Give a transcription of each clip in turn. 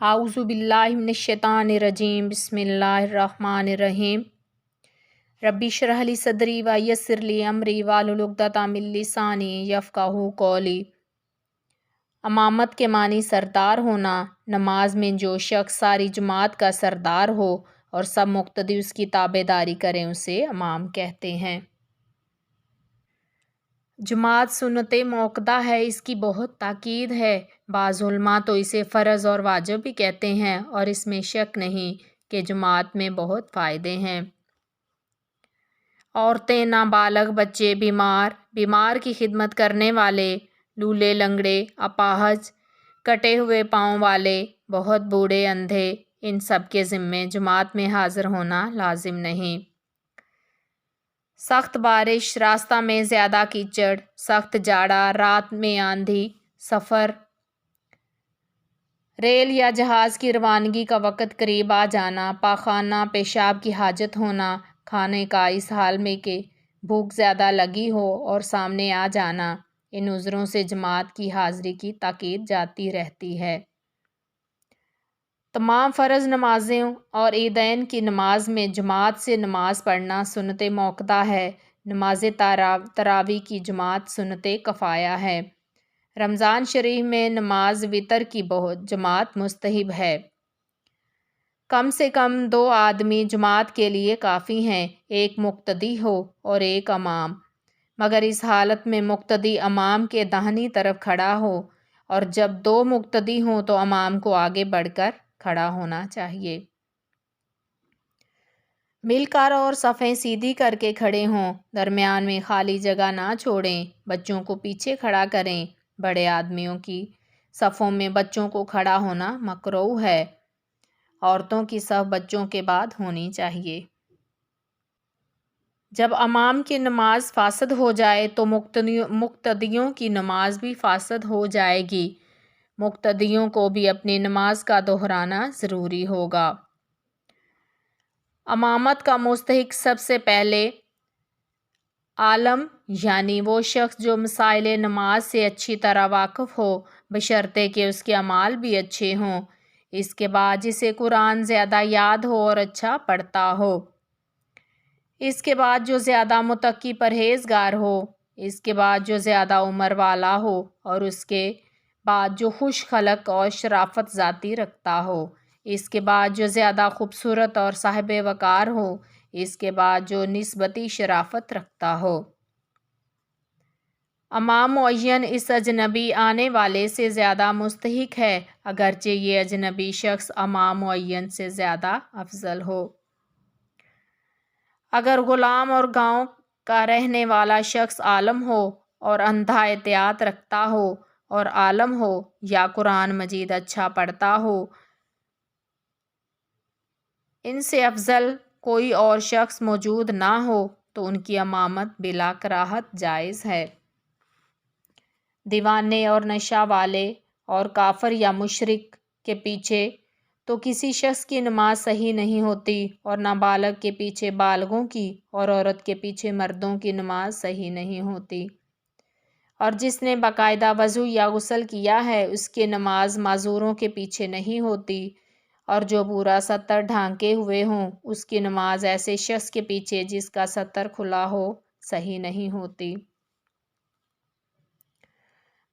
اعوذ باللہ من الشیطان الرجیم بسم اللہ الرحمن الرحیم ربی اشرح لی صدری ویسر لی امری واحلل عقدۃ من لسانی یفقہوا قولی۔ امامت کے معنی سردار ہونا۔ نماز میں جو شخص ساری جماعت کا سردار ہو اور سب مقتدی اس کی تابع داری کریں اسے امام کہتے ہیں۔ جماعت سنت موقدہ ہے، اس کی بہت تاکید ہے۔ بعض علماء تو اسے فرض اور واجب بھی کہتے ہیں، اور اس میں شک نہیں کہ جماعت میں بہت فائدے ہیں۔ عورتیں، نابالغ بچے، بیمار کی خدمت کرنے والے، لولے لنگڑے، اپاہج، کٹے ہوئے پاؤں والے، بہت بوڑھے، اندھے، ان سب کے ذمے جماعت میں حاضر ہونا لازم نہیں۔ سخت بارش، راستہ میں زیادہ کیچڑ، سخت جاڑا، رات میں آندھی، سفر، ریل یا جہاز کی روانگی کا وقت قریب آ جانا، پاخانہ پیشاب کی حاجت ہونا، کھانے کا اس حال میں کہ بھوک زیادہ لگی ہو اور سامنے آ جانا، ان عذروں سے جماعت کی حاضری کی تاکید جاتی رہتی ہے۔ تمام فرض نمازوں اور عیدین کی نماز میں جماعت سے نماز پڑھنا سنت موقدہ ہے۔ نماز تراویح کی جماعت سنت کفایہ ہے۔ رمضان شریف میں نماز وتر کی جماعت مستحب ہے۔ کم سے کم 2 آدمی جماعت کے لیے کافی ہیں، ایک مقتدی ہو اور ایک امام، مگر اس حالت میں مقتدی امام کے داہنی طرف کھڑا ہو، اور جب 2 مقتدی ہوں تو امام کو آگے بڑھ کر کھڑا ہونا چاہیے۔ مل کر اور صفیں سیدھی کر کے کھڑے ہوں، درمیان میں خالی جگہ نہ چھوڑیں، بچوں کو پیچھے کھڑا کریں۔ بڑے آدمیوں کی صفوں میں بچوں کو کھڑا ہونا مکروہ ہے۔ عورتوں کی صف بچوں کے بعد ہونی چاہیے۔ جب امام کی نماز فاسد ہو جائے تو مقتدیوں کی نماز بھی فاسد ہو جائے گی۔ مقتدیوں کو بھی اپنی نماز کا دہرانا ضروری ہوگا۔ امامت کا مستحق سب سے پہلے عالم، یعنی وہ شخص جو مسائل نماز سے اچھی طرح واقف ہو، بشرطے کہ اس کے اعمال بھی اچھے ہوں۔ اس کے بعد جسے قرآن زیادہ یاد ہو اور اچھا پڑھتا ہو۔ اس کے بعد جو زیادہ متقی پرہیزگار ہو۔ اس کے بعد جو زیادہ عمر والا ہو، اور اس کے بعد جو خوش خلق اور شرافت ذاتی رکھتا ہو۔ اس کے بعد جو زیادہ خوبصورت اور صاحب وقار ہو۔ اس کے بعد جو نسبتی شرافت رکھتا ہو۔ امام معین اس اجنبی آنے والے سے زیادہ مستحق ہے، اگرچہ یہ اجنبی شخص امام معین سے زیادہ افضل ہو۔ اگر غلام اور گاؤں کا رہنے والا شخص عالم ہو اور اندھا احتیاط رکھتا ہو اور عالم ہو، یا قرآن مجید اچھا پڑھتا ہو، ان سے افضل کوئی اور شخص موجود نہ ہو تو ان کی امامت بلا کراہت جائز ہے۔ دیوانے اور نشہ والے اور کافر یا مشرک کے پیچھے تو کسی شخص کی نماز صحیح نہیں ہوتی، اور نابالغ کے پیچھے بالغوں کی اور عورت کے پیچھے مردوں کی نماز صحیح نہیں ہوتی۔ اور جس نے باقاعدہ وضو یا غسل کیا ہے اس کی نماز معذوروں کے پیچھے نہیں ہوتی، اور جو پورا ستر ڈھانکے ہوئے ہوں اس کی نماز ایسے شخص کے پیچھے جس کا ستر کھلا ہو صحیح نہیں ہوتی۔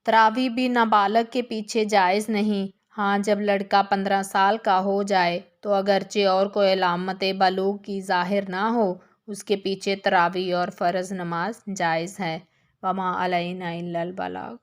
تراویح بھی نابالغ کے پیچھے جائز نہیں۔ ہاں، جب لڑکا 15 سال کا ہو جائے تو اگرچہ اور کوئی علامت بلوغ کی ظاہر نہ ہو، اس کے پیچھے تراویح اور فرض نماز جائز ہے۔ وما علینا الا البلاغ۔